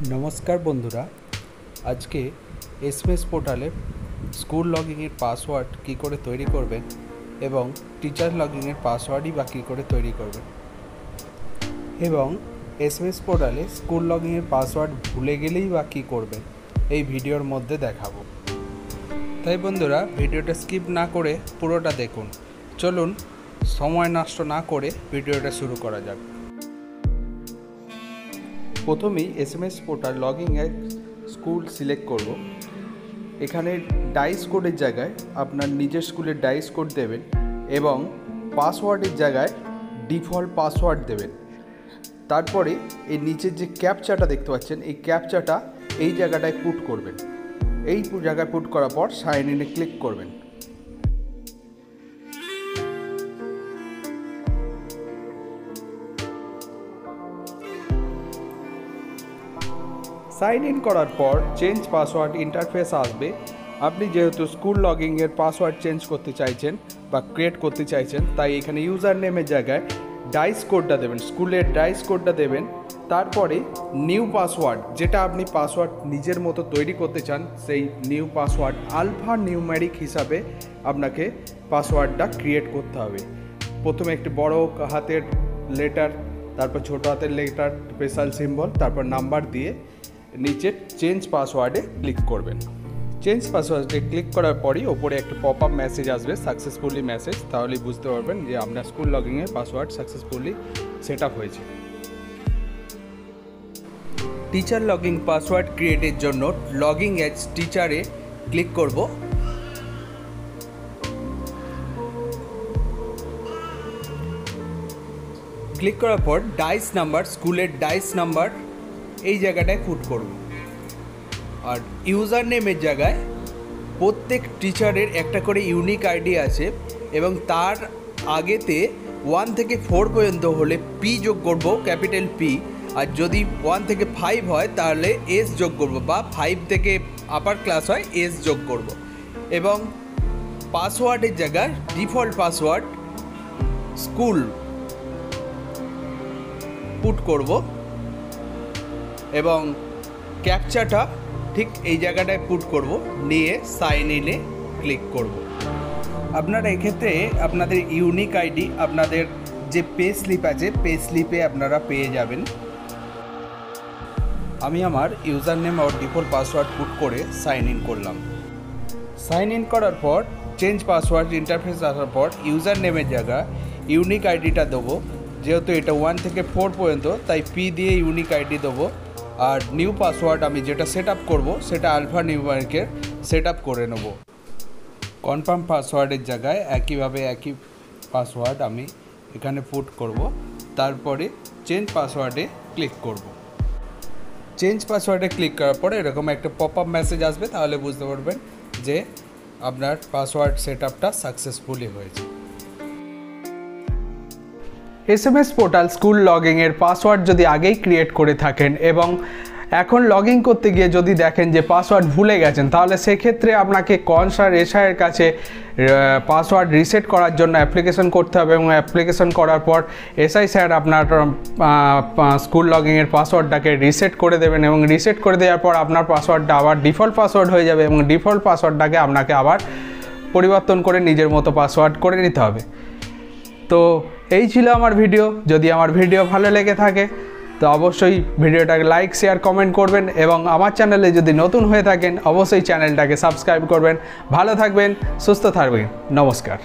नमस्कार बंधुरा आज के एसएमएस पोर्टाले स्कूल लगिंगेर पासवर्ड की करे तैरी करबेन एवं टीचार लगिंगेर पासवर्डई बा की करे तैरी करबेन एवं एसएमएस पोर्टाले स्कूल लगिंगेर पासवर्ड भूले गेलेई बा की करबेन এই ভিডিওর মধ্যে দেখাবো। তাই বন্ধুরা ভিডিওটা স্কিপ না করে পুরোটা দেখুন। চলুন সময় নষ্ট না করে ভিডিওটা শুরু করা যাক। প্রথমেই SMS portal login school select করব। এখানে ডাইস কোডের জায়গায় আপনার নিজের স্কুলের ডাইস কোড দেবেন এবং পাসওয়ার্ডের জায়গায় ডিফল্ট পাসওয়ার্ড দেবেন। তারপরে এই নিচের যে ক্যাপচাটা দেখতে পাচ্ছেন এই ক্যাপচাটা এই জায়গাটায় পুট করবেন। এই জায়গায় পুট করার পর সাইন ইনে ক্লিক করবেন। সাইন ইন করার পর চেঞ্জ পাসওয়ার্ড ইন্টারফেস আসবে। আপনি যেহেতু স্কুল লগইনের পাসওয়ার্ড চেঞ্জ করতে চাইছেন বা ক্রিয়েট করতে চাইছেন তাই এখানে ইউজার নেমের জায়গায় ডাইস কোডটা দেবেন, স্কুলের ডাইস কোডটা দেবেন। তারপরে নিউ পাসওয়ার্ড যেটা আপনি পাসওয়ার্ড নিজের মতো তৈরি করতে চান সেই নিউ পাসওয়ার্ড আলফা নিউমেরিক হিসাবে আপনাকে পাসওয়ার্ডটা ক্রিয়েট করতে হবে। প্রথমে একটি বড় হাতের লেটার, তারপর ছোট হাতের লেটার, স্পেশাল সিম্বল, তারপর নাম্বার দিয়ে নিচে চেঞ্জ পাসওয়ার্ডে ক্লিক করবেন। চেঞ্জ পাসওয়ার্ডে ক্লিক করার পরই ওপরে একটা পপ আপ মেসেজ আসবে, সাকসেসফুলি মেসেজ। তাহলেই বুঝতে পারবেন যে আপনার স্কুল লগইনের পাসওয়ার্ড সাকসেসফুলি সেট আপ হয়েছে। টিচার লগইন পাসওয়ার্ড ক্রিয়েটের জন্য লগইন অ্যাজ টিচারে ক্লিক করব। ক্লিক করার পর ডাইস নাম্বার, স্কুলের ডাইস নাম্বার এই জায়গাটায় পুট করব। আর ইউজার নেমের জায়গায় প্রত্যেক টিচারের একটা করে ইউনিক আইডি আছে এবং তার আগেতে 1 থেকে 4 পর্যন্ত হলে পি যোগ করব, ক্যাপিটাল পি। আর যদি 1 থেকে 5 হয় তাহলে এস যোগ করব, বা 5 থেকে আপার ক্লাস হয় এস যোগ করব। এবং পাসওয়ার্ডের জায়গায় ডিফল্ট পাসওয়ার্ড স্কুল পুট করব এবং ক্যাপচাটা ঠিক এই জায়গাটায় পুট করব, নিয়ে সাইন ইনে ক্লিক করব। আপনারা এক্ষেত্রে আপনাদের ইউনিক আইডি আপনাদের যে পে স্লিপ আছে পে স্লিপে আপনারা পেয়ে যাবেন। আমি আমার ইউজার নেম আর ডিফল্ট পাসওয়ার্ড পুট করে সাইন ইন করলাম। সাইন ইন করার পর চেঞ্জ পাসওয়ার্ড ইন্টারফেস আসার পর ইউজার নেমের জায়গায় ইউনিক আইডিটা দেবো। যেহেতু এটা 1 থেকে 4 পর্যন্ত তাই পি দিয়ে ইউনিক আইডি দেবো। আর নিউ পাসওয়ার্ড আমি যেটা সেট আপ করবো সেটা আলফা নিউমেরিকের সেট আপ করে নেব। কনফার্ম পাসওয়ার্ডের জায়গায় একইভাবে একই পাসওয়ার্ড আমি এখানে পুট করব। তারপরে চেঞ্জ পাসওয়ার্ডে ক্লিক করব। চেঞ্জ পাসওয়ার্ডে ক্লিক করার পরে এরকম একটা পপ আপ মেসেজ আসবে, তাহলে বুঝতে পারবেন যে আপনার পাসওয়ার্ড সেট আপটা সাকসেসফুলি হয়েছে। এসএমএস পোর্টাল স্কুল লগইনের পাসওয়ার্ড যদি আগেই ক্রিয়েট করে থাকেন এবং এখন লগইন করতে গিয়ে যদি দেখেন যে পাসওয়ার্ড ভুলে গেছেন তাহলে সেক্ষেত্রে আপনাকে কনসার এসআইয়ের কাছে পাসওয়ার্ড রিসেট করার জন্য অ্যাপ্লিকেশন করতে হবে এবং অ্যাপ্লিকেশন করার পর এসআই স্যার আপনার স্কুল লগইনের পাসওয়ার্ডটাকে রিসেট করে দেবেন এবং রিসেট করে দেওয়ার পর আপনার পাসওয়ার্ডটা আবার ডিফল্ট পাসওয়ার্ড হয়ে যাবে এবং ডিফল্ট পাসওয়ার্ডটাকে আপনাকে আবার পরিবর্তন করে নিজের মতো পাসওয়ার্ড করে নিতে হবে। তো এই ছিল আমার ভিডিও। যদি আমার ভিডিও ভালো লেগে থাকে তো অবশ্যই ভিডিওটাকে লাইক, শেয়ার, কমেন্ট করবেন এবং আমার চ্যানেলে যদি নতুন হয়ে থাকেন অবশ্যই চ্যানেলটাকে সাবস্ক্রাইব করবেন। ভালো থাকবেন, সুস্থ থাকবেন। নমস্কার।